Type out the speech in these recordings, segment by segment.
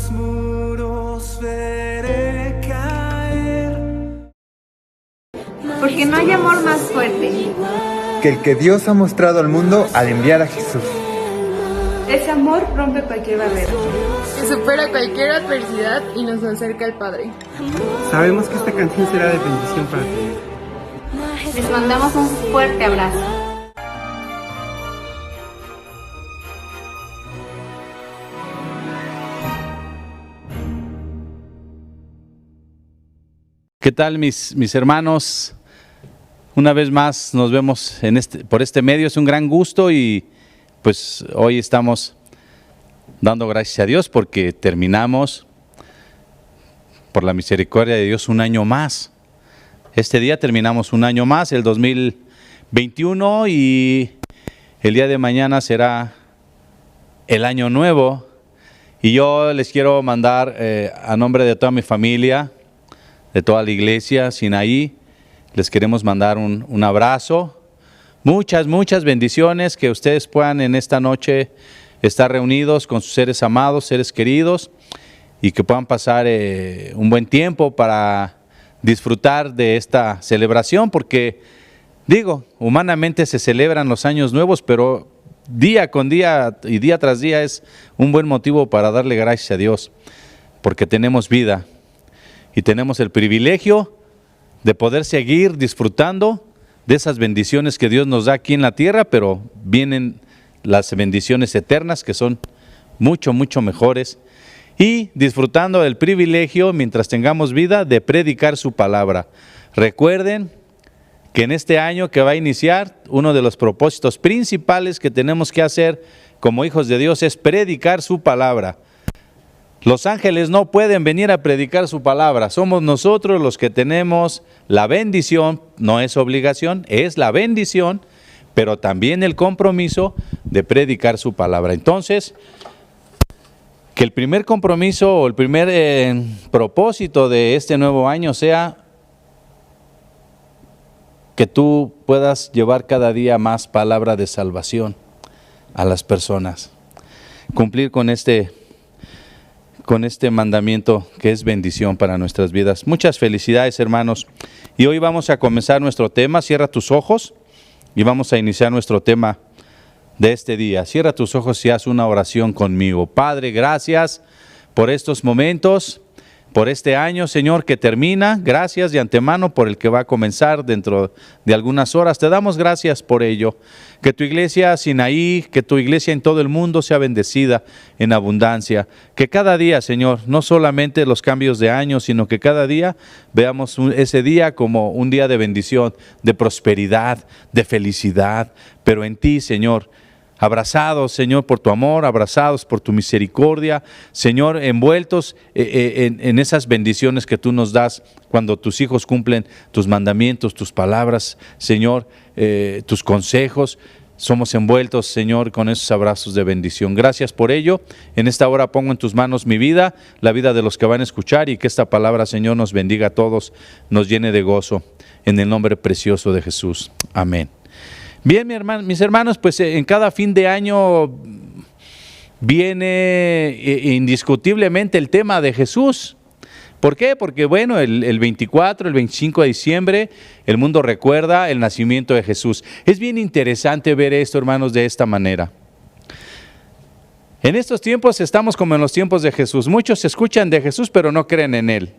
los muros veré caer. Porque no hay amor más fuerte que el que Dios ha mostrado al mundo al enviar a Jesús. Ese amor rompe cualquier barrera, que supera cualquier adversidad y nos acerca al Padre. Sabemos que esta canción será de bendición para ti. Les mandamos un fuerte abrazo. ¿Qué tal mis hermanos? Una vez más nos vemos por este medio, es un gran gusto y pues hoy estamos dando gracias a Dios porque terminamos, por la misericordia de Dios, un año más. Este día terminamos un año más, el 2021, y el día de mañana será el año nuevo. Y yo les quiero mandar a nombre de toda mi familia, de toda la iglesia Sinaí, les queremos mandar un abrazo, muchas bendiciones, que ustedes puedan en esta noche estar reunidos con sus seres amados, seres queridos, y que puedan pasar un buen tiempo para disfrutar de esta celebración, porque digo, humanamente se celebran los años nuevos, pero día con día y día tras día es un buen motivo para darle gracias a Dios, porque tenemos vida y tenemos el privilegio de poder seguir disfrutando de esas bendiciones que Dios nos da aquí en la tierra, pero vienen las bendiciones eternas que son mucho mejores, y disfrutando del privilegio, mientras tengamos vida, de predicar su palabra. Recuerden que en este año que va a iniciar, uno de los propósitos principales que tenemos que hacer como hijos de Dios es predicar su palabra. Los ángeles no pueden venir a predicar su palabra, somos nosotros los que tenemos la bendición, no es obligación, es la bendición, pero también el compromiso de predicar su palabra. Entonces, que el primer compromiso o el primer propósito de este nuevo año sea que tú puedas llevar cada día más palabra de salvación a las personas, cumplir con este mandamiento que es bendición para nuestras vidas. Muchas felicidades, hermanos. Y hoy vamos a comenzar nuestro tema. Cierra tus ojos y vamos a iniciar nuestro tema de este día. Cierra tus ojos y haz una oración conmigo. Padre, gracias por estos momentos, por este año, Señor, que termina. Gracias de antemano por el que va a comenzar dentro de algunas horas. Te damos gracias por ello. Que tu iglesia Sinaí, que tu iglesia en todo el mundo sea bendecida en abundancia. Que cada día, Señor, no solamente los cambios de año, sino que cada día veamos ese día como un día de bendición, de prosperidad, de felicidad. Pero en ti, Señor, abrazados, Señor, por tu amor, abrazados por tu misericordia, Señor, envueltos en esas bendiciones que tú nos das cuando tus hijos cumplen tus mandamientos, tus palabras, Señor, tus consejos. Somos envueltos, Señor, con esos abrazos de bendición. Gracias por ello. En esta hora pongo en tus manos mi vida, la vida de los que van a escuchar, y que esta palabra, Señor, nos bendiga a todos, nos llene de gozo, en el nombre precioso de Jesús. Amén. Bien, mis hermanos, pues en cada fin de año viene indiscutiblemente el tema de Jesús. ¿Por qué? Porque bueno, el 24, el 25 de diciembre, el mundo recuerda el nacimiento de Jesús. Es bien interesante ver esto, hermanos, de esta manera. En estos tiempos estamos como en los tiempos de Jesús. Muchos escuchan de Jesús, pero no creen en Él.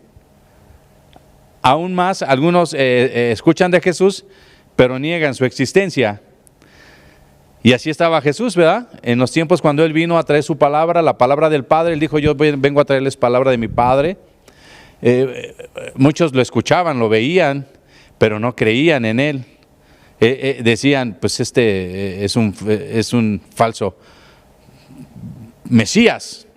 Aún más, algunos escuchan de Jesús, pero niegan su existencia. Y así estaba Jesús, ¿verdad? En los tiempos cuando Él vino a traer su palabra, la palabra del Padre, Él dijo: yo vengo a traerles palabra de mi Padre. Muchos lo escuchaban, lo veían, pero no creían en Él. Decían, pues este es un falso Mesías.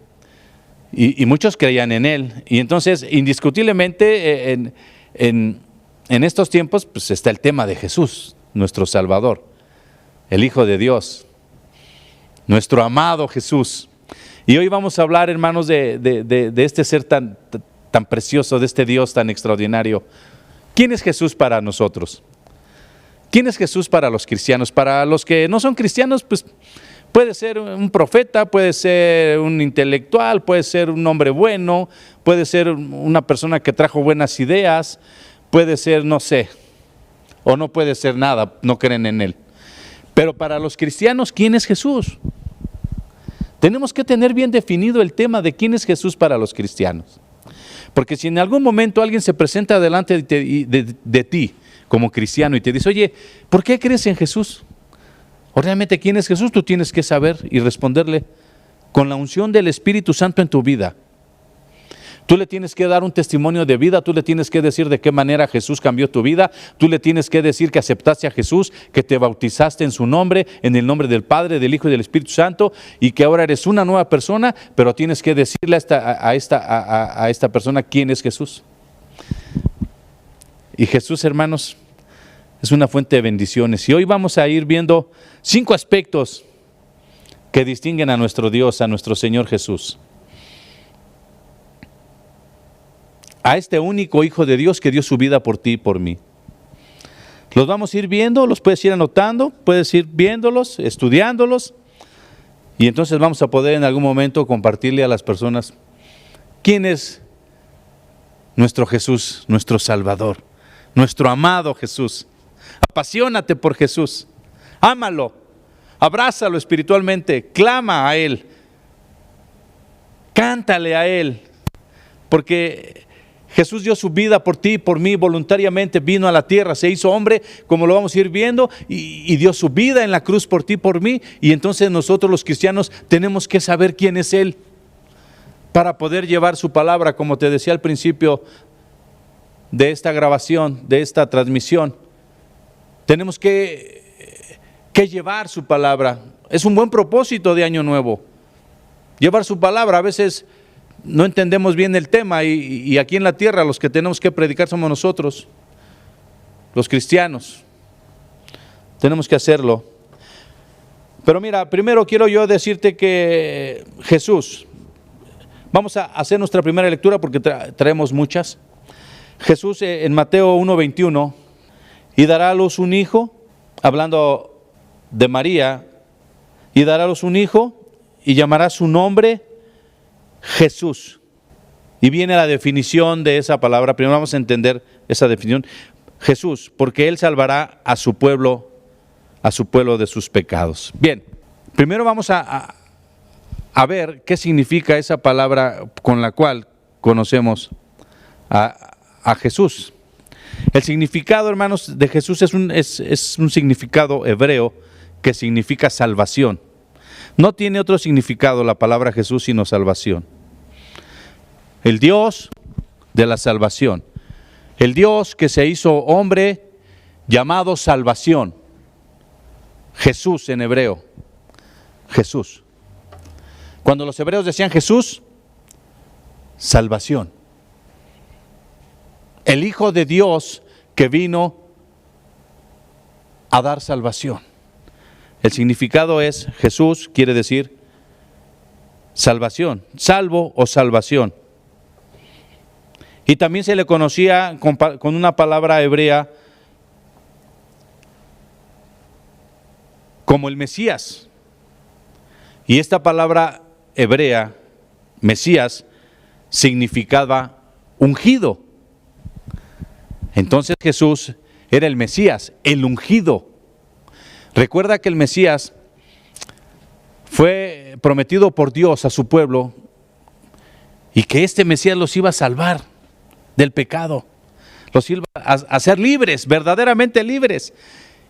Y muchos creían en Él. Y entonces, indiscutiblemente, en estos tiempos, pues está el tema de Jesús, nuestro Salvador, el Hijo de Dios, nuestro amado Jesús. Y hoy vamos a hablar, hermanos, de este ser tan precioso, de este Dios tan extraordinario. ¿Quién es Jesús para nosotros? ¿Quién es Jesús para los cristianos? Para los que no son cristianos, pues Puede ser un profeta, puede ser un intelectual, puede ser un hombre bueno, puede ser una persona que trajo buenas ideas, puede ser, no sé, o no puede ser nada, no creen en él. Pero para los cristianos, ¿quién es Jesús? Tenemos que tener bien definido el tema de quién es Jesús para los cristianos. Porque si en algún momento alguien se presenta delante de ti como cristiano y te dice, oye, ¿por qué crees en Jesús? ¿O realmente quién es Jesús? Tú tienes que saber y responderle con la unción del Espíritu Santo en tu vida. Tú le tienes que dar un testimonio de vida, tú le tienes que decir de qué manera Jesús cambió tu vida, tú le tienes que decir que aceptaste a Jesús, que te bautizaste en su nombre, en el nombre del Padre, del Hijo y del Espíritu Santo, y que ahora eres una nueva persona, pero tienes que decirle a esta persona quién es Jesús. Y Jesús, hermanos, es una fuente de bendiciones. Y hoy vamos a ir viendo 5 aspectos que distinguen a nuestro Dios, a nuestro Señor Jesús. A este único Hijo de Dios que dio su vida por ti y por mí. Los vamos a ir viendo, los puedes ir anotando, puedes ir viéndolos, estudiándolos, y entonces vamos a poder en algún momento compartirle a las personas quién es nuestro Jesús, nuestro Salvador, nuestro amado Jesús. Apasionate por Jesús, ámalo, abrázalo espiritualmente, clama a Él, cántale a Él, porque Jesús dio su vida por ti y por mí voluntariamente, vino a la tierra, se hizo hombre, como lo vamos a ir viendo, y dio su vida en la cruz por ti y por mí, y entonces nosotros los cristianos tenemos que saber quién es Él, para poder llevar su palabra, como te decía al principio de esta grabación, de esta transmisión. Tenemos que llevar su palabra. Es un buen propósito de Año Nuevo, llevar su palabra. A veces no entendemos bien el tema y aquí en la tierra los que tenemos que predicar somos nosotros, los cristianos. Tenemos que hacerlo. Pero mira, primero quiero yo decirte que Jesús, vamos a hacer nuestra primera lectura porque traemos muchas. Jesús en Mateo 1:21, y dará a luz un hijo, hablando de María, y dará a luz un hijo y llamará su nombre Jesús. Y viene la definición de esa palabra. Primero vamos a entender esa definición. Jesús, porque Él salvará a su pueblo de sus pecados. Bien, primero vamos a ver qué significa esa palabra con la cual conocemos a Jesús. El significado, hermanos, de Jesús es un significado hebreo que significa salvación. No tiene otro significado la palabra Jesús sino salvación. El Dios de la salvación. El Dios que se hizo hombre llamado salvación. Jesús en hebreo. Jesús. Cuando los hebreos decían Jesús, salvación. El Hijo de Dios que vino a dar salvación. El significado es Jesús, quiere decir salvación, salvo o salvación. Y también se le conocía con una palabra hebrea como el Mesías. Y esta palabra hebrea, Mesías, significaba ungido. Entonces Jesús era el Mesías, el ungido. Recuerda que el Mesías fue prometido por Dios a su pueblo y que este Mesías los iba a salvar del pecado, los iba a hacer libres, verdaderamente libres.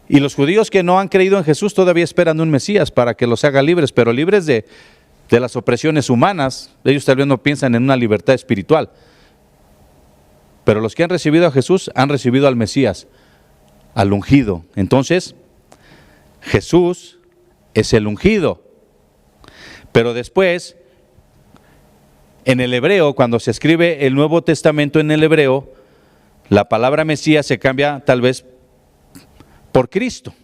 Y los judíos que no han creído en Jesús todavía esperan un Mesías para que los haga libres, pero libres de las opresiones humanas. Ellos tal vez no piensan en una libertad espiritual. Pero los que han recibido a Jesús han recibido al Mesías, al ungido. Entonces, Jesús es el ungido. Pero después, en el hebreo, cuando se escribe el Nuevo Testamento en el hebreo, la palabra Mesías se cambia tal vez por Cristo.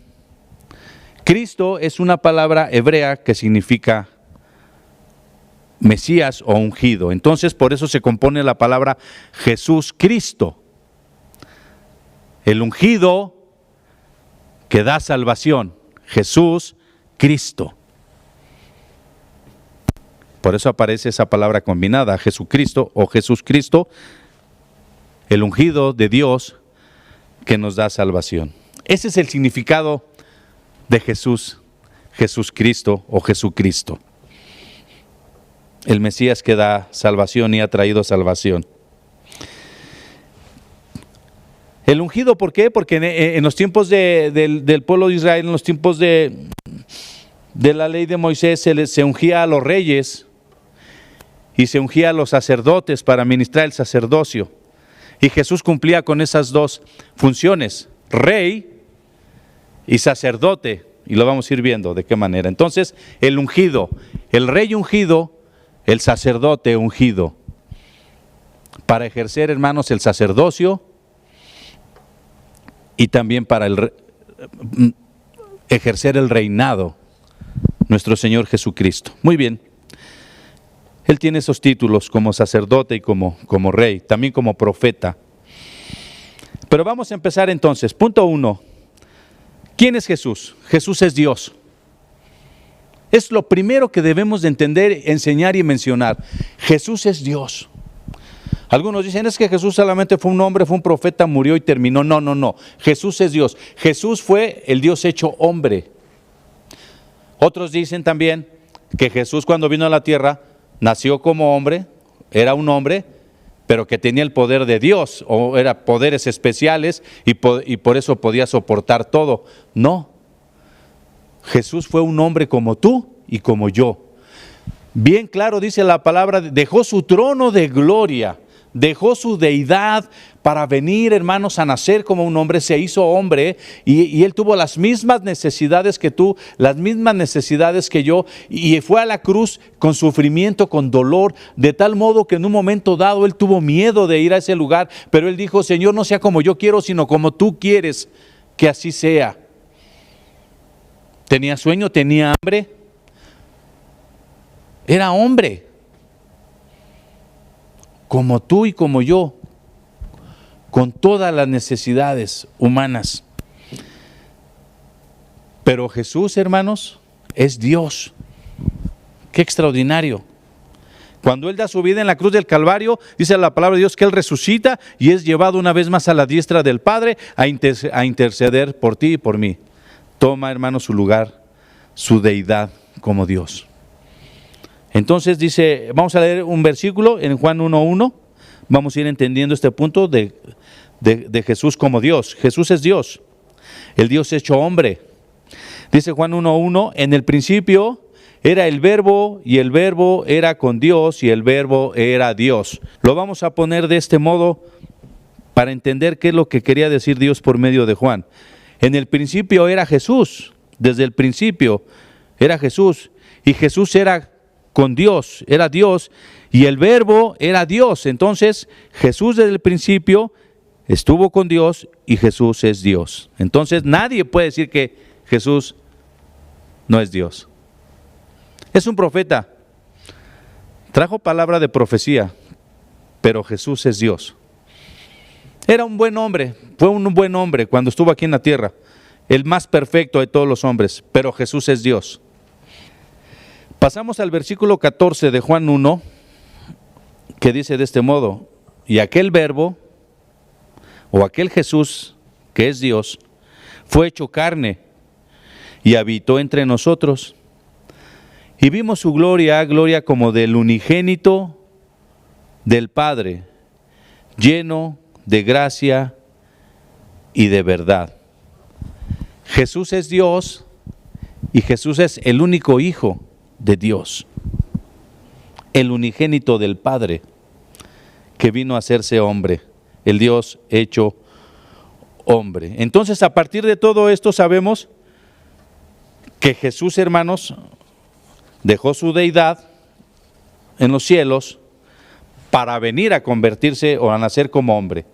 Cristo es una palabra hebrea que significa Mesías o ungido. Entonces, por eso se compone la palabra Jesús Cristo. El ungido que da salvación. Jesús Cristo. Por eso aparece esa palabra combinada, Jesucristo o Jesús Cristo, el ungido de Dios que nos da salvación. Ese es el significado de Jesús, Jesucristo o Jesucristo. El Mesías que da salvación y ha traído salvación. El ungido, ¿por qué? Porque en los tiempos del pueblo de Israel, en los tiempos de la ley de Moisés, se ungía a los reyes y se ungía a los sacerdotes para ministrar el sacerdocio. Y Jesús cumplía con esas dos funciones, rey y sacerdote. Y lo vamos a ir viendo de qué manera. Entonces, el ungido, el rey ungido, el sacerdote ungido, para ejercer, hermanos, el sacerdocio y también para ejercer el reinado, nuestro Señor Jesucristo. Muy bien. Él tiene esos títulos como sacerdote y como rey, también como profeta. Pero vamos a empezar entonces. Punto 1. ¿Quién es Jesús? Jesús es Dios. Es lo primero que debemos de entender, enseñar y mencionar. Jesús es Dios. Algunos dicen, es que Jesús solamente fue un hombre, fue un profeta, murió y terminó. No, no, no. Jesús es Dios. Jesús fue el Dios hecho hombre. Otros dicen también que Jesús cuando vino a la tierra nació como hombre, era un hombre, pero que tenía el poder de Dios, o era poderes especiales y por eso podía soportar todo. No. Jesús fue un hombre como tú y como yo. Bien claro dice la palabra, dejó su trono de gloria, dejó su deidad para venir, hermanos, a nacer como un hombre, se hizo hombre y Él tuvo las mismas necesidades que tú, las mismas necesidades que yo, y fue a la cruz con sufrimiento, con dolor, de tal modo que en un momento dado Él tuvo miedo de ir a ese lugar, pero Él dijo, Señor, no sea como yo quiero, sino como tú quieres que así sea. Tenía sueño, tenía hambre, era hombre, como tú y como yo, con todas las necesidades humanas. Pero Jesús, hermanos, es Dios. Qué extraordinario. Cuando Él da su vida en la cruz del Calvario, dice la palabra de Dios que Él resucita y es llevado una vez más a la diestra del Padre a interceder por ti y por mí. Toma, hermanos, su lugar, su deidad como Dios. Entonces dice, vamos a leer un versículo en Juan 1:1, vamos a ir entendiendo este punto de Jesús como Dios. Jesús es Dios, el Dios hecho hombre. Dice Juan 1:1, en el principio era el verbo y el verbo era con Dios y el verbo era Dios. Lo vamos a poner de este modo para entender qué es lo que quería decir Dios por medio de Juan. En el principio era Jesús, desde el principio era Jesús, y Jesús era con Dios, era Dios, y el verbo era Dios. Entonces Jesús desde el principio estuvo con Dios y Jesús es Dios. Entonces nadie puede decir que Jesús no es Dios. Es un profeta, trajo palabra de profecía, pero Jesús es Dios. Era un buen hombre, fue un buen hombre cuando estuvo aquí en la tierra, el más perfecto de todos los hombres, pero Jesús es Dios. Pasamos al versículo 14 de Juan 1, que dice de este modo, y aquel verbo, o aquel Jesús, que es Dios, fue hecho carne y habitó entre nosotros. Y vimos su gloria, gloria como del unigénito del Padre, lleno de gracia y de verdad. Jesús es Dios y Jesús es el único Hijo de Dios, el unigénito del Padre, que vino a hacerse hombre, el Dios hecho hombre. Entonces, a partir de todo esto sabemos que Jesús, hermanos, dejó su deidad en los cielos para venir a convertirse o a nacer como hombre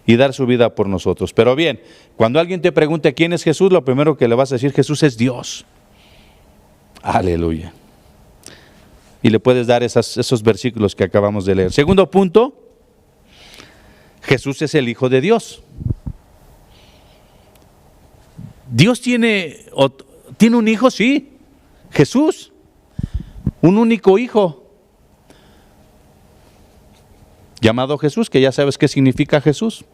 y dar su vida por nosotros. Pero bien, cuando alguien te pregunte quién es Jesús, lo primero que le vas a decir, Jesús es Dios. Aleluya. Y le puedes dar esos versículos que acabamos de leer. Segundo punto, Jesús es el Hijo de Dios. Dios tiene un hijo, sí, Jesús, un único hijo, llamado Jesús, que ya sabes qué significa Jesús.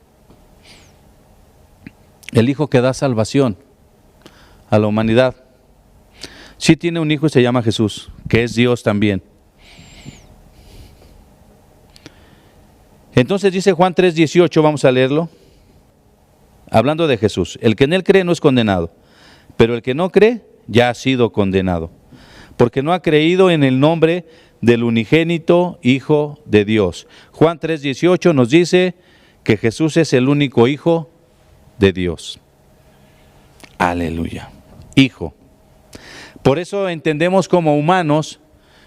El Hijo que da salvación a la humanidad. Sí tiene un hijo y se llama Jesús, que es Dios también. Entonces dice Juan 3:18, vamos a leerlo. Hablando de Jesús, el que en él cree no es condenado, pero el que no cree ya ha sido condenado, porque no ha creído en el nombre del unigénito Hijo de Dios. Juan 3:18 nos dice que Jesús es el único Hijo de Dios. Aleluya. Hijo. Por eso entendemos como humanos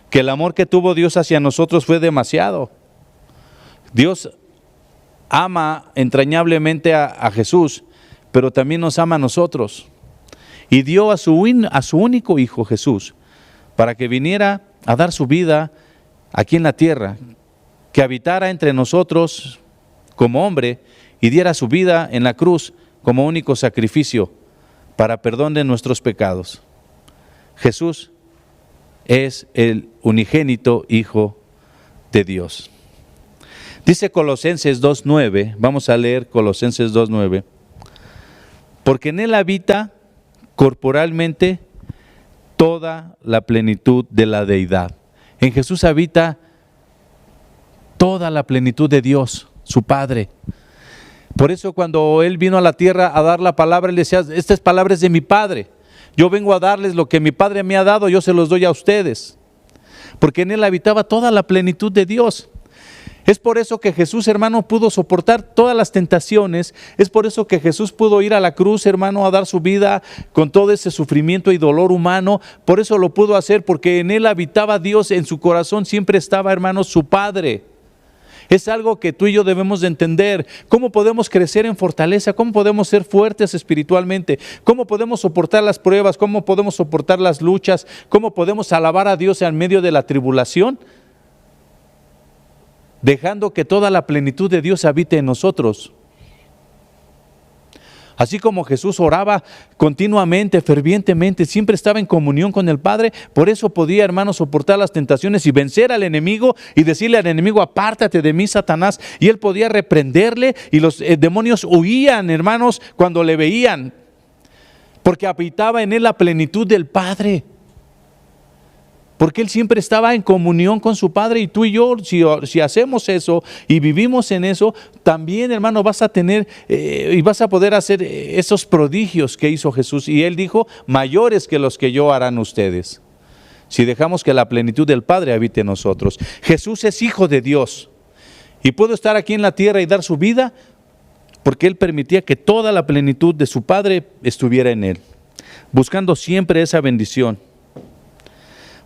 que el amor que tuvo Dios hacia nosotros fue demasiado. Dios ama entrañablemente a Jesús, pero también nos ama a nosotros. Y dio a su único Hijo Jesús para que viniera a dar su vida aquí en la tierra, que habitara entre nosotros como hombre y diera su vida en la cruz como único sacrificio para perdón de nuestros pecados. Jesús es el unigénito Hijo de Dios. Dice Colosenses 2:9, vamos a leer Colosenses 2:9, porque en él habita corporalmente toda la plenitud de la deidad. En Jesús habita toda la plenitud de Dios, su Padre. Por eso cuando Él vino a la tierra a dar la palabra, Él decía, estas palabras de mi Padre. Yo vengo a darles lo que mi Padre me ha dado, yo se los doy a ustedes. Porque en Él habitaba toda la plenitud de Dios. Es por eso que Jesús, hermano, pudo soportar todas las tentaciones. Es por eso que Jesús pudo ir a la cruz, hermano, a dar su vida con todo ese sufrimiento y dolor humano. Por eso lo pudo hacer, porque en Él habitaba Dios, en su corazón siempre estaba, hermano, su Padre. Es algo que tú y yo debemos de entender. ¿Cómo podemos crecer en fortaleza? ¿Cómo podemos ser fuertes espiritualmente? ¿Cómo podemos soportar las pruebas? ¿Cómo podemos soportar las luchas? ¿Cómo podemos alabar a Dios en medio de la tribulación? Dejando que toda la plenitud de Dios habite en nosotros. Así como Jesús oraba continuamente, fervientemente, siempre estaba en comunión con el Padre, por eso podía, hermano, soportar las tentaciones y vencer al enemigo y decirle al enemigo, apártate de mí, Satanás, y él podía reprenderle y los demonios huían, hermanos, cuando le veían, porque habitaba en él la plenitud del Padre. Porque Él siempre estaba en comunión con su Padre, y tú y yo, si hacemos eso y vivimos en eso, también, hermano, vas a tener y vas a poder hacer esos prodigios que hizo Jesús. Y Él dijo, mayores que los que yo harán ustedes, si dejamos que la plenitud del Padre habite en nosotros. Jesús es Hijo de Dios y pudo estar aquí en la tierra y dar su vida porque Él permitía que toda la plenitud de su Padre estuviera en Él, buscando siempre esa bendición.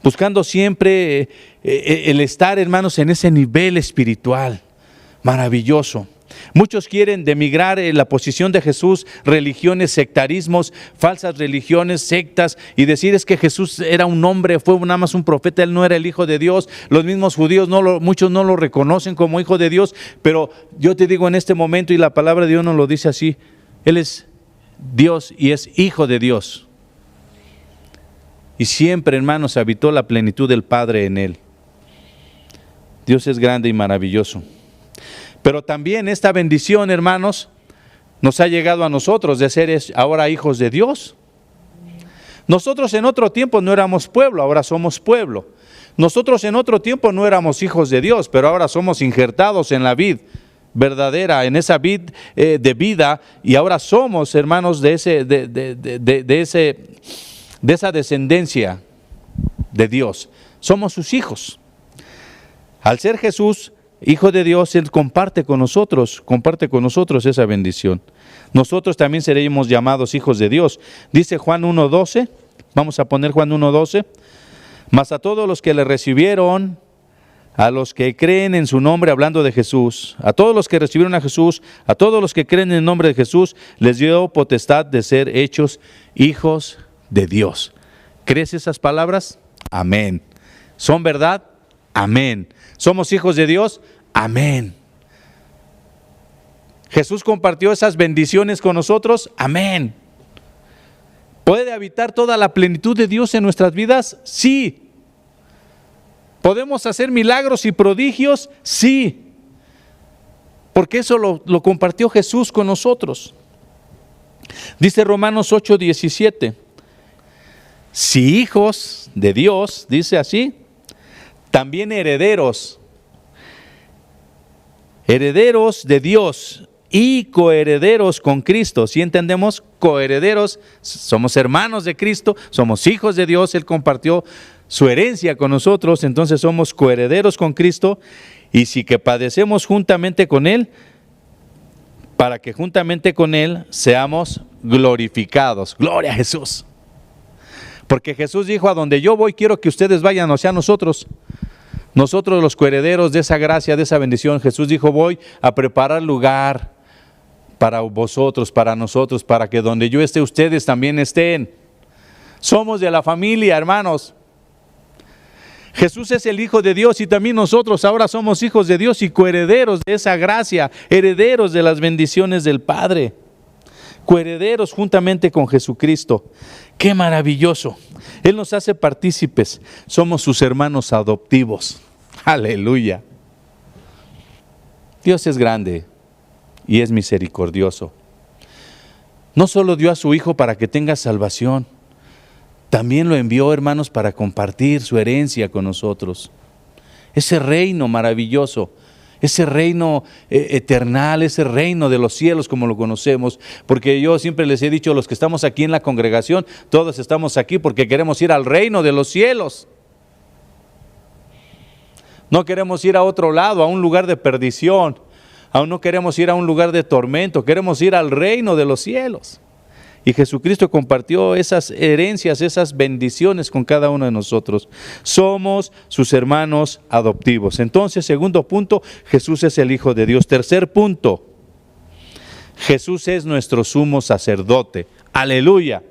Buscando siempre el estar, hermanos, en ese nivel espiritual maravilloso. Muchos quieren demigrar la posición de Jesús, religiones, sectarismos, falsas religiones, sectas, y decir es que Jesús era un hombre, fue nada más un profeta, Él no era el Hijo de Dios. Los mismos judíos, muchos no lo reconocen como Hijo de Dios, pero yo te digo en este momento, y la palabra de Dios nos lo dice así, Él es Dios y es Hijo de Dios. Y siempre, hermanos, habitó la plenitud del Padre en Él. Dios es grande y maravilloso. Pero también esta bendición, hermanos, nos ha llegado a nosotros de ser ahora hijos de Dios. Nosotros en otro tiempo no éramos pueblo, ahora somos pueblo. Nosotros en otro tiempo no éramos hijos de Dios, pero ahora somos injertados en la vid verdadera, en esa vid de vida, y ahora somos, hermanos, de esa descendencia de Dios. Somos sus hijos. Al ser Jesús, Hijo de Dios, Él comparte con nosotros esa bendición. Nosotros también seremos llamados hijos de Dios. Dice Juan 1:12, vamos a poner Juan 1:12, mas a todos los que le recibieron, a los que creen en su nombre, hablando de Jesús, a todos los que recibieron a Jesús, a todos los que creen en el nombre de Jesús, les dio potestad de ser hechos hijos de Dios. ¿Crees esas palabras? Amén. ¿Son verdad? Amén. ¿Somos hijos de Dios? Amén. ¿Jesús compartió esas bendiciones con nosotros? Amén. ¿Puede habitar toda la plenitud de Dios en nuestras vidas? Sí. ¿Podemos hacer milagros y prodigios? Sí. porque eso lo compartió Jesús con nosotros. Dice Romanos 8:17, si hijos de Dios, dice así, también herederos de Dios y coherederos con Cristo. ¿Sí entendemos? Coherederos, somos hermanos de Cristo, somos hijos de Dios, Él compartió su herencia con nosotros, entonces somos coherederos con Cristo, y si que padecemos juntamente con Él, para que juntamente con Él seamos glorificados. Gloria a Jesús. Porque Jesús dijo, a donde yo voy quiero que ustedes vayan, o sea, nosotros los coherederos de esa gracia, de esa bendición. Jesús dijo, voy a preparar lugar para vosotros, para nosotros, para que donde yo esté, ustedes también estén. Somos de la familia, hermanos. Jesús es el Hijo de Dios y también nosotros ahora somos hijos de Dios y coherederos de esa gracia, herederos de las bendiciones del Padre, coherederos juntamente con Jesucristo. ¡Qué maravilloso! Él nos hace partícipes, somos sus hermanos adoptivos. ¡Aleluya! Dios es grande y es misericordioso. No solo dio a su Hijo para que tenga salvación, también lo envió, hermanos, para compartir su herencia con nosotros. Ese reino maravilloso, ese reino eternal, ese reino de los cielos como lo conocemos. Porque yo siempre les he dicho, los que estamos aquí en la congregación, todos estamos aquí porque queremos ir al reino de los cielos. No queremos ir a otro lado, a un lugar de perdición. Aún no queremos ir a un lugar de tormento, queremos ir al reino de los cielos. Y Jesucristo compartió esas herencias, esas bendiciones con cada uno de nosotros. Somos sus hermanos adoptivos. Entonces, segundo punto, Jesús es el Hijo de Dios. Tercer punto, Jesús es nuestro sumo sacerdote. ¡Aleluya!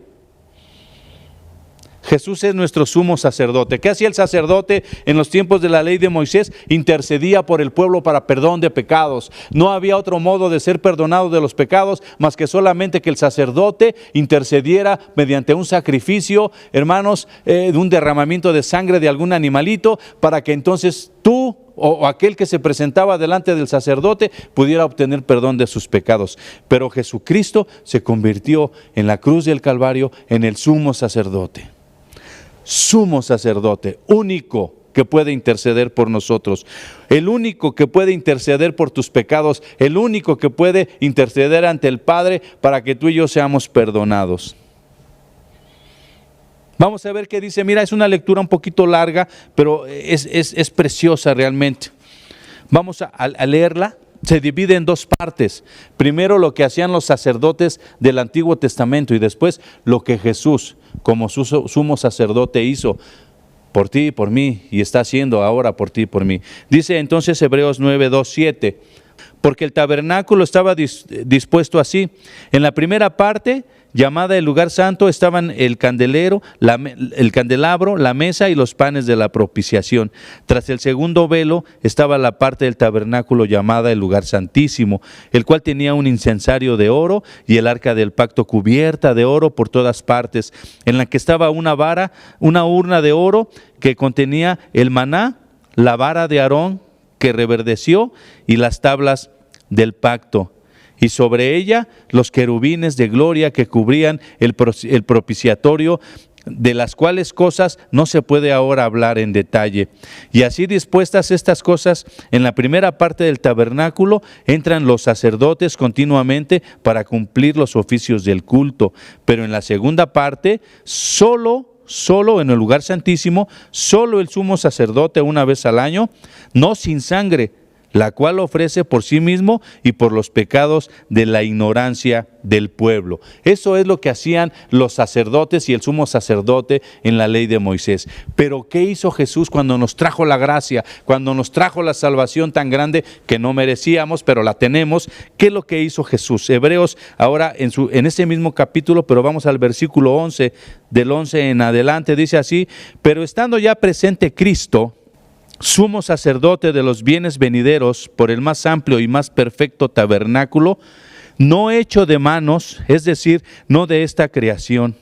Jesús es nuestro sumo sacerdote. ¿Qué hacía el sacerdote en los tiempos de la ley de Moisés? Intercedía por el pueblo para perdón de pecados. No había otro modo de ser perdonado de los pecados más que solamente que el sacerdote intercediera mediante un sacrificio, hermanos, de un derramamiento de sangre de algún animalito, para que entonces tú o aquel que se presentaba delante del sacerdote pudiera obtener perdón de sus pecados. Pero Jesucristo se convirtió en la cruz del Calvario en el sumo sacerdote. Sumo sacerdote, único que puede interceder por nosotros, el único que puede interceder por tus pecados, el único que puede interceder ante el Padre para que tú y yo seamos perdonados. Vamos a ver qué dice. Mira, es una lectura un poquito larga, pero es preciosa realmente. Vamos a leerla. Se divide en dos partes. Primero lo que hacían los sacerdotes del Antiguo Testamento y después lo que Jesús, como su sumo sacerdote, hizo por ti y por mí y está haciendo ahora por ti y por mí. Dice entonces Hebreos 9:2-7, porque el tabernáculo estaba dispuesto así. En la primera parte, llamada el lugar santo, estaban el candelabro, la mesa y los panes de la propiciación. Tras el segundo velo estaba la parte del tabernáculo llamada el lugar santísimo, el cual tenía un incensario de oro y el arca del pacto cubierta de oro por todas partes, en la que estaba una urna de oro que contenía el maná, la vara de Aarón que reverdeció y las tablas del pacto. Y sobre ella los querubines de gloria que cubrían el propiciatorio, de las cuales cosas no se puede ahora hablar en detalle. Y así dispuestas estas cosas, en la primera parte del tabernáculo entran los sacerdotes continuamente para cumplir los oficios del culto, pero en la segunda parte solo en el lugar santísimo, solo el sumo sacerdote una vez al año, no sin sangre, la cual ofrece por sí mismo y por los pecados de la ignorancia del pueblo. Eso es lo que hacían los sacerdotes y el sumo sacerdote en la ley de Moisés. Pero ¿qué hizo Jesús cuando nos trajo la gracia, cuando nos trajo la salvación tan grande que no merecíamos, pero la tenemos? ¿Qué es lo que hizo Jesús? Hebreos, ahora en ese mismo capítulo, pero vamos al versículo 11, del 11 en adelante, dice así: pero estando ya presente Cristo, sumo sacerdote de los bienes venideros, por el más amplio y más perfecto tabernáculo, no hecho de manos, es decir, no de esta creación,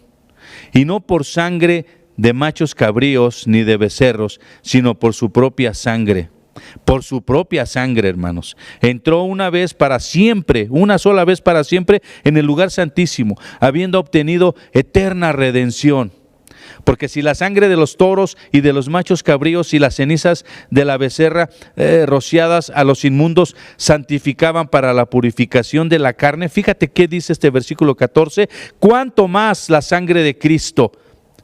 y no por sangre de machos cabríos ni de becerros, sino por su propia sangre, por su propia sangre, hermanos. Entró una vez para siempre, una sola vez para siempre, en el lugar santísimo, habiendo obtenido eterna redención. Porque si la sangre de los toros y de los machos cabríos y las cenizas de la becerra rociadas a los inmundos santificaban para la purificación de la carne, fíjate qué dice este versículo 14, cuánto más la sangre de Cristo,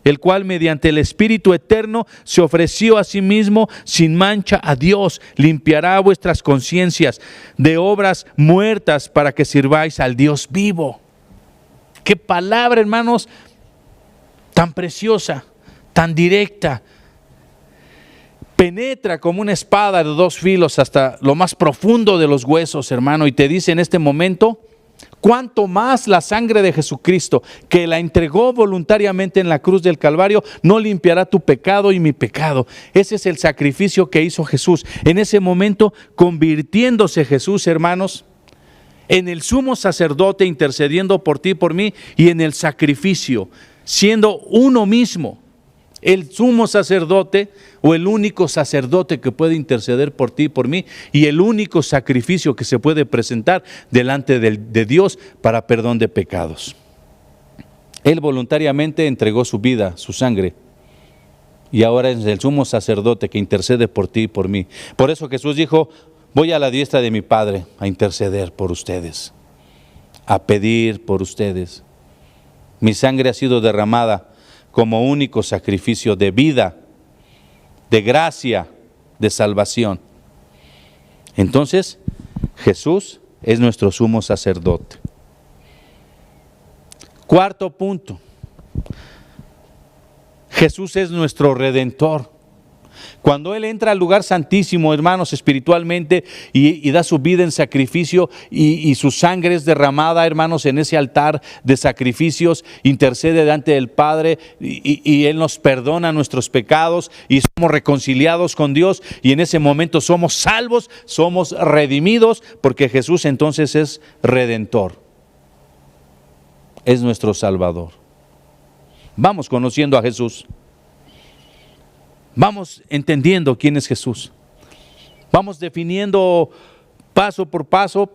el cual mediante el Espíritu eterno se ofreció a sí mismo sin mancha a Dios, limpiará vuestras conciencias de obras muertas para que sirváis al Dios vivo. Qué palabra, hermanos, tan preciosa, tan directa. Penetra como una espada de dos filos hasta lo más profundo de los huesos, hermano, y te dice en este momento, cuánto más la sangre de Jesucristo, que la entregó voluntariamente en la cruz del Calvario, no limpiará tu pecado y mi pecado. Ese es el sacrificio que hizo Jesús. En ese momento, convirtiéndose Jesús, hermanos, en el sumo sacerdote, intercediendo por ti y por mí, y en el sacrificio, siendo uno mismo, el sumo sacerdote o el único sacerdote que puede interceder por ti y por mí, y el único sacrificio que se puede presentar delante de Dios para perdón de pecados. Él voluntariamente entregó su vida, su sangre, y ahora es el sumo sacerdote que intercede por ti y por mí. Por eso Jesús dijo, voy a la diestra de mi Padre a interceder por ustedes, a pedir por ustedes. Mi sangre ha sido derramada como único sacrificio de vida, de gracia, de salvación. Entonces, Jesús es nuestro sumo sacerdote. Cuarto punto, Jesús es nuestro redentor. Cuando Él entra al lugar santísimo, hermanos, espiritualmente, y da su vida en sacrificio, y su sangre es derramada, hermanos, en ese altar de sacrificios, intercede delante del Padre, y Él nos perdona nuestros pecados, y somos reconciliados con Dios, y en ese momento somos salvos, somos redimidos, porque Jesús entonces es redentor, es nuestro Salvador. Vamos conociendo a Jesús. Vamos entendiendo quién es Jesús. Vamos definiendo paso por paso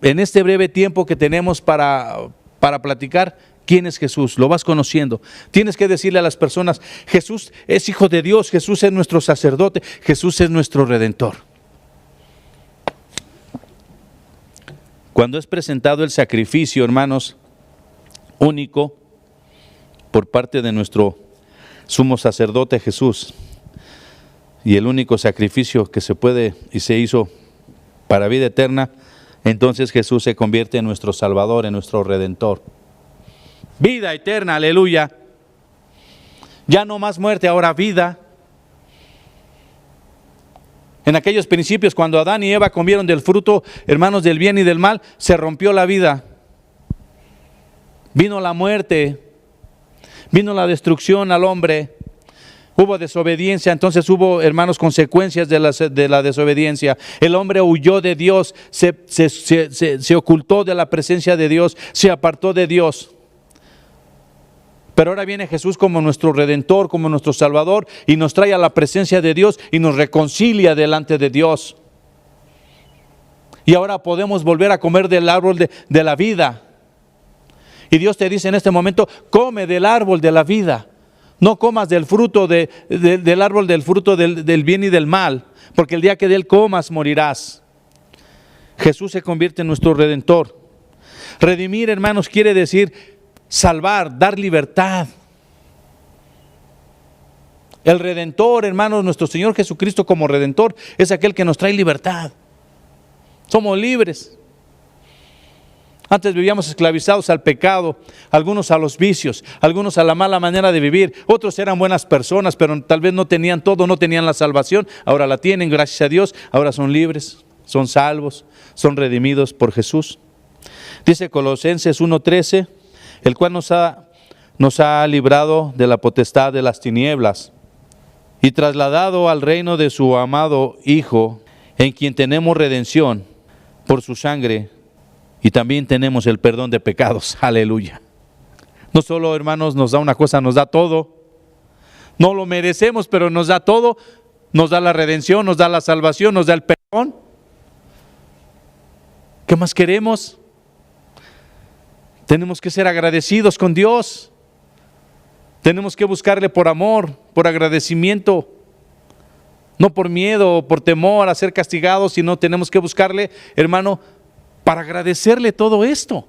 en este breve tiempo que tenemos para platicar quién es Jesús. Lo vas conociendo. Tienes que decirle a las personas, Jesús es Hijo de Dios, Jesús es nuestro sacerdote, Jesús es nuestro Redentor. Cuando es presentado el sacrificio, hermanos, único por parte de nuestro sumo sacerdote Jesús, y el único sacrificio que se puede y se hizo para vida eterna, entonces Jesús se convierte en nuestro Salvador, en nuestro Redentor. Vida eterna, aleluya. Ya no más muerte, ahora vida. En aquellos principios, cuando Adán y Eva comieron del fruto, hermanos, del bien y del mal, se rompió la vida. Vino la muerte, vino la destrucción al hombre. Hubo desobediencia, entonces hubo, hermanos, consecuencias de la desobediencia. El hombre huyó de Dios, se ocultó de la presencia de Dios, se apartó de Dios. Pero ahora viene Jesús como nuestro Redentor, como nuestro Salvador, y nos trae a la presencia de Dios y nos reconcilia delante de Dios. Y ahora podemos volver a comer del árbol de la vida. Y Dios te dice en este momento, come del árbol de la vida. No comas del fruto del árbol del fruto del bien y del mal, porque el día que de él comas morirás. Jesús se convierte en nuestro Redentor. Redimir, hermanos, quiere decir salvar, dar libertad. El Redentor, hermanos, nuestro Señor Jesucristo como Redentor, es aquel que nos trae libertad. Somos libres. Antes vivíamos esclavizados al pecado, algunos a los vicios, algunos a la mala manera de vivir, otros eran buenas personas, pero tal vez no tenían todo, no tenían la salvación, ahora la tienen, gracias a Dios, ahora son libres, son salvos, son redimidos por Jesús. Dice Colosenses 1:13, el cual nos ha librado de la potestad de las tinieblas y trasladado al reino de su amado Hijo, en quien tenemos redención por su sangre, y también tenemos el perdón de pecados. Aleluya. No solo, hermanos, nos da una cosa, nos da todo. No lo merecemos, pero nos da todo. nos da la redención, nos da la salvación, nos da el perdón. ¿Qué más queremos? Tenemos que ser agradecidos con Dios. Tenemos que buscarle por amor, por agradecimiento. No por miedo o por temor a ser castigados, sino tenemos que buscarle, hermano, para agradecerle todo esto.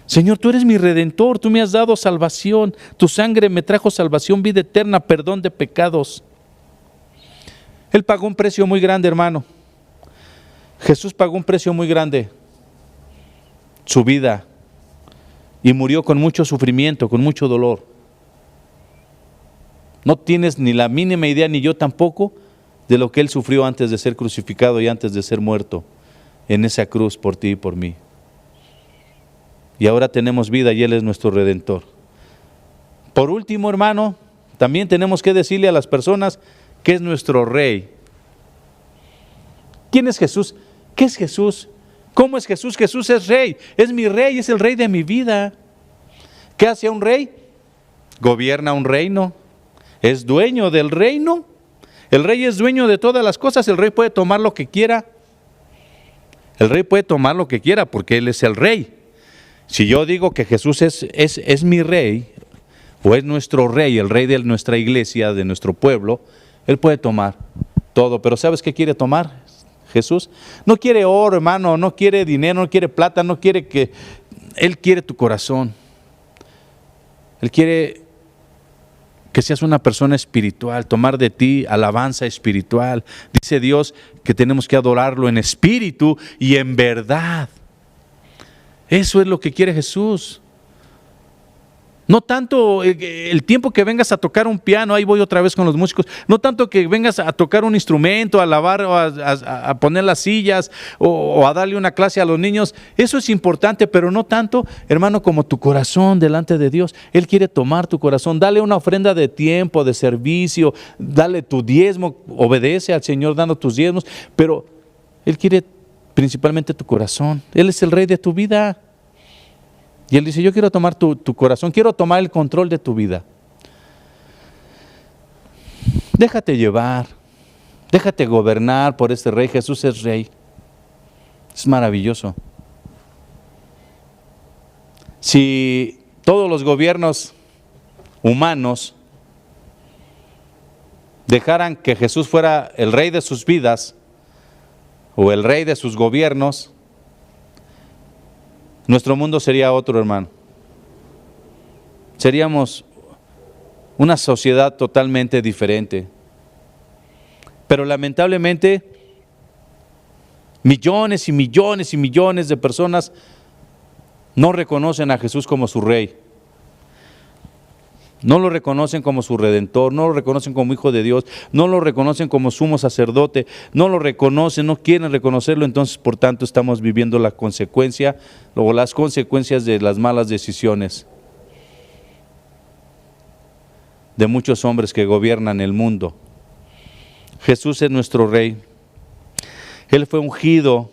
Señor, tú eres mi redentor, tú me has dado salvación, tu sangre me trajo salvación, vida eterna, perdón de pecados. Él pagó un precio muy grande, hermano. Jesús pagó un precio muy grande, su vida, y murió con mucho sufrimiento, con mucho dolor. No tienes ni la mínima idea, ni yo tampoco, de lo que Él sufrió antes de ser crucificado y antes de ser muerto en esa cruz por ti y por mí. Y ahora tenemos vida y Él es nuestro Redentor. Por último, hermano, también tenemos que decirle a las personas que es nuestro Rey. ¿Quién es Jesús? ¿Qué es Jesús? ¿Cómo es Jesús? Jesús es Rey, es mi Rey, es el Rey de mi vida. ¿Qué hace un rey? Gobierna un reino, es dueño del reino. El Rey es dueño de todas las cosas, el Rey puede tomar lo que quiera. El Rey puede tomar lo que quiera porque Él es el Rey. Si yo digo que Jesús es mi Rey, o es nuestro Rey, el Rey de nuestra iglesia, de nuestro pueblo, Él puede tomar todo. Pero ¿sabes qué quiere tomar Jesús? No quiere oro, hermano, no quiere dinero, no quiere plata, no quiere que... Él quiere tu corazón. Él quiere que seas una persona espiritual, tomar de ti alabanza espiritual. Dice Dios que tenemos que adorarlo en espíritu y en verdad. Eso es lo que quiere Jesús. No tanto el tiempo que vengas a tocar un piano, ahí voy otra vez con los músicos, no tanto que vengas a tocar un instrumento, a lavar o a poner las sillas o a darle una clase a los niños. Eso es importante, pero no tanto, hermano, como tu corazón delante de Dios. Él quiere tomar tu corazón, dale una ofrenda de tiempo, de servicio, dale tu diezmo, obedece al Señor dando tus diezmos, pero Él quiere principalmente tu corazón. Él es el Rey de tu vida. Y Él dice, yo quiero tomar tu corazón, quiero tomar el control de tu vida. Déjate llevar, déjate gobernar por este Rey. Jesús es Rey. Es maravilloso. Si todos los gobiernos humanos dejaran que Jesús fuera el Rey de sus vidas, o el Rey de sus gobiernos, nuestro mundo sería otro, hermano. Seríamos una sociedad totalmente diferente. Pero lamentablemente, millones y millones y millones de personas no reconocen a Jesús como su Rey. No lo reconocen como su Redentor, no lo reconocen como Hijo de Dios, no lo reconocen como sumo sacerdote, no lo reconocen, no quieren reconocerlo. Entonces, por tanto, estamos viviendo la consecuencia, o las consecuencias de las malas decisiones de muchos hombres que gobiernan el mundo. Jesús es nuestro Rey. Él fue ungido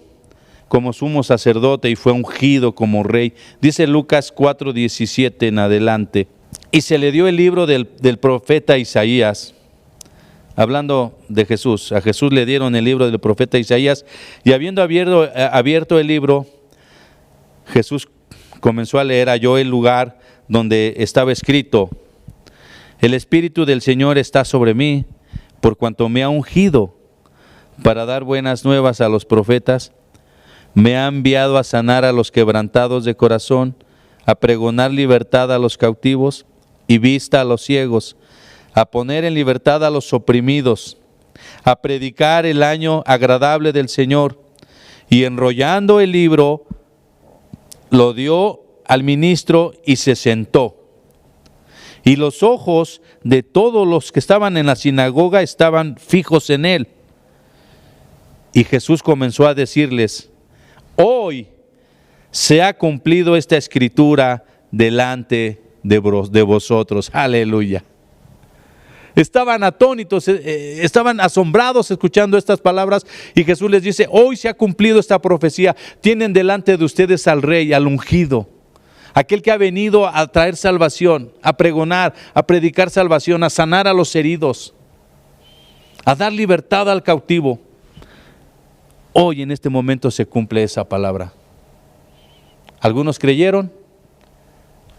como sumo sacerdote y fue ungido como Rey. Dice Lucas 4:17 en adelante. Y se le dio el libro del profeta Isaías, hablando de Jesús. A Jesús le dieron el libro del profeta Isaías, y habiendo abierto el libro, Jesús comenzó a leer, halló el lugar donde estaba escrito: el Espíritu del Señor está sobre mí, por cuanto me ha ungido para dar buenas nuevas a los profetas. Me ha enviado a sanar a los quebrantados de corazón, a pregonar libertad a los cautivos y vista a los ciegos, a poner en libertad a los oprimidos, a predicar el año agradable del Señor. Y enrollando el libro, lo dio al ministro y se sentó. Y los ojos de todos los que estaban en la sinagoga estaban fijos en él. Y Jesús comenzó a decirles: hoy se ha cumplido esta escritura delante de vosotros. Aleluya. Estaban atónitos, estaban asombrados escuchando estas palabras, y Jesús les dice: hoy se ha cumplido esta profecía. Tienen delante de ustedes al Rey, al ungido, aquel que ha venido a traer salvación, a pregonar, a predicar salvación, a sanar a los heridos, a dar libertad al cautivo. Hoy en este momento se cumple esa palabra. Algunos creyeron,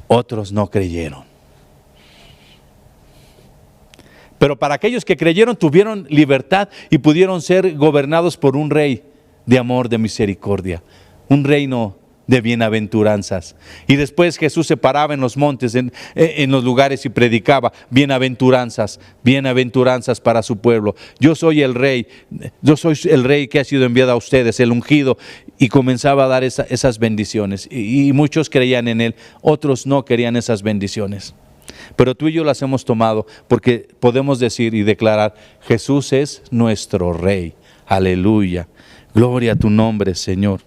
otros no creyeron. Pero para aquellos que creyeron tuvieron libertad y pudieron ser gobernados por un rey de amor, de misericordia, un reino de bienaventuranzas. Y después Jesús se paraba en los montes, en los lugares y predicaba bienaventuranzas, bienaventuranzas para su pueblo. Yo soy el rey que ha sido enviado a ustedes, el ungido, y comenzaba a dar esas bendiciones. Y muchos creían en él, otros no querían esas bendiciones. Pero tú y yo las hemos tomado porque podemos decir y declarar, Jesús es nuestro rey. Aleluya. Gloria a tu nombre, Señor.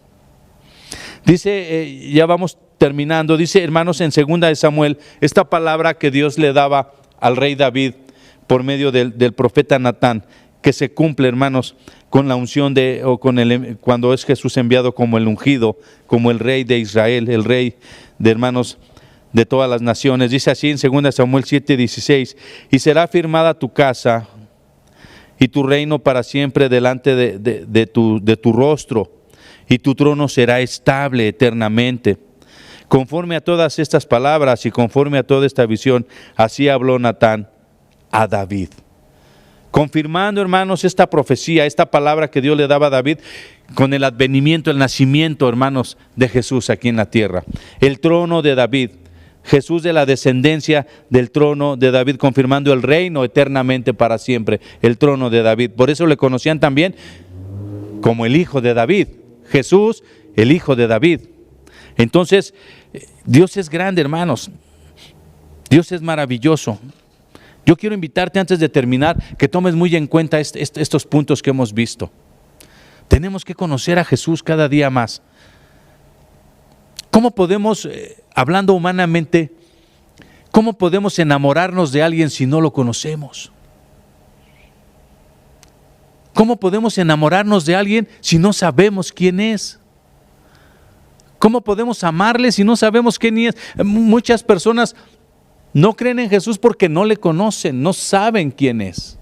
Dice, ya vamos terminando, dice, hermanos, en 2 de Samuel, esta palabra que Dios le daba al rey David por medio del profeta Natán, que se cumple, hermanos, con la unción cuando es Jesús enviado como el ungido, como el rey de Israel, el rey de hermanos de todas las naciones. Dice así en 2 Samuel 7:16, y será afirmada tu casa y tu reino para siempre delante de tu rostro, y tu trono será estable eternamente. Conforme a todas estas palabras y conforme a toda esta visión, así habló Natán a David. Confirmando, hermanos, esta profecía, esta palabra que Dios le daba a David con el advenimiento, el nacimiento, hermanos, de Jesús aquí en la tierra. El trono de David, Jesús de la descendencia del trono de David, confirmando el reino eternamente para siempre, el trono de David. Por eso le conocían también como el hijo de David. Jesús, el hijo de David. Entonces, Dios es grande, hermanos. Dios es maravilloso. Yo quiero invitarte antes de terminar que tomes muy en cuenta estos puntos que hemos visto. Tenemos que conocer a Jesús cada día más. ¿Cómo podemos, hablando humanamente, cómo podemos enamorarnos de alguien si no lo conocemos? ¿Cómo podemos enamorarnos de alguien si no sabemos quién es? ¿Cómo podemos amarle si no sabemos quién es? Muchas personas no creen en Jesús porque no le conocen, no saben quién es.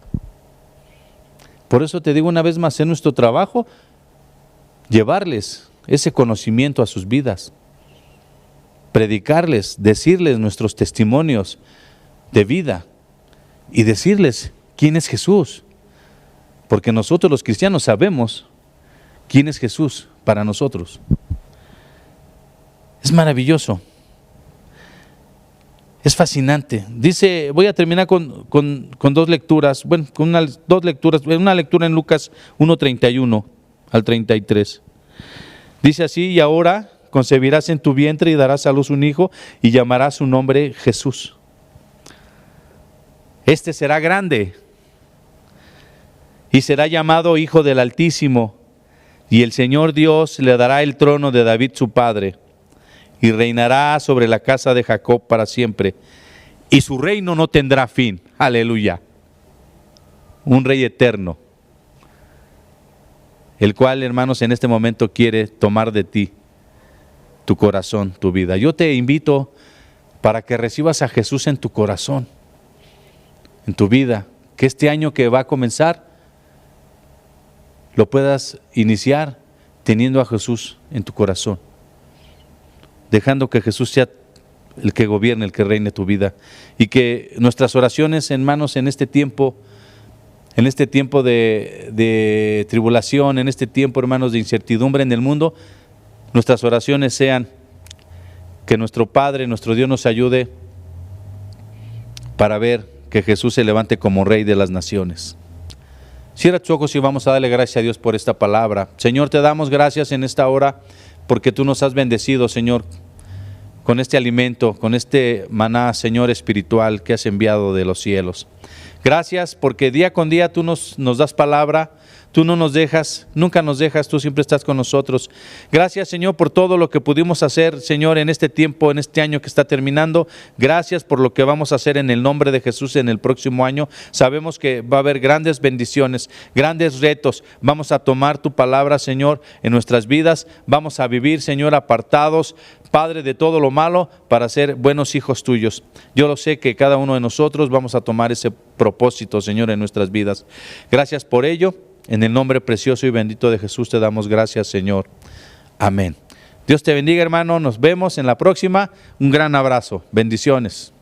Por eso te digo una vez más, en nuestro trabajo, llevarles ese conocimiento a sus vidas, predicarles, decirles nuestros testimonios de vida y decirles quién es Jesús. Porque nosotros los cristianos sabemos quién es Jesús para nosotros. Es maravilloso. Es fascinante. Dice, voy a terminar con dos lecturas. Bueno, con dos lecturas. Una lectura en Lucas 1:31 al 33. Dice así, y ahora concebirás en tu vientre y darás a luz un hijo y llamarás su nombre Jesús. Este será grande y será llamado Hijo del Altísimo, y el Señor Dios le dará el trono de David su padre, y reinará sobre la casa de Jacob para siempre, y su reino no tendrá fin. Aleluya. Un rey eterno, el cual, hermanos, en este momento quiere tomar de ti tu corazón, tu vida. Yo te invito para que recibas a Jesús en tu corazón, en tu vida, que este año que va a comenzar lo puedas iniciar teniendo a Jesús en tu corazón, dejando que Jesús sea el que gobierne, el que reine tu vida, y que nuestras oraciones, hermanos, en este tiempo de tribulación, en este tiempo, hermanos, de incertidumbre en el mundo, nuestras oraciones sean que nuestro Padre, nuestro Dios nos ayude para ver que Jesús se levante como Rey de las naciones. Cierra tus ojos y vamos a darle gracias a Dios por esta palabra. Señor, te damos gracias en esta hora porque tú nos has bendecido, Señor, con este alimento, con este maná, Señor, espiritual que has enviado de los cielos. Gracias porque día con día tú nos das palabra, Tú no nos dejas, nunca nos dejas, tú siempre estás con nosotros. Gracias, Señor, por todo lo que pudimos hacer, Señor, en este tiempo, en este año que está terminando. Gracias por lo que vamos a hacer en el nombre de Jesús en el próximo año. Sabemos que va a haber grandes bendiciones, grandes retos. Vamos a tomar tu palabra, Señor, en nuestras vidas. Vamos a vivir, Señor, apartados, Padre, de todo lo malo, para ser buenos hijos tuyos. Yo lo sé que cada uno de nosotros vamos a tomar ese propósito, Señor, en nuestras vidas. Gracias por ello. En el nombre precioso y bendito de Jesús te damos gracias, Señor. Amén. Dios te bendiga, hermano. Nos vemos en la próxima. Un gran abrazo. Bendiciones.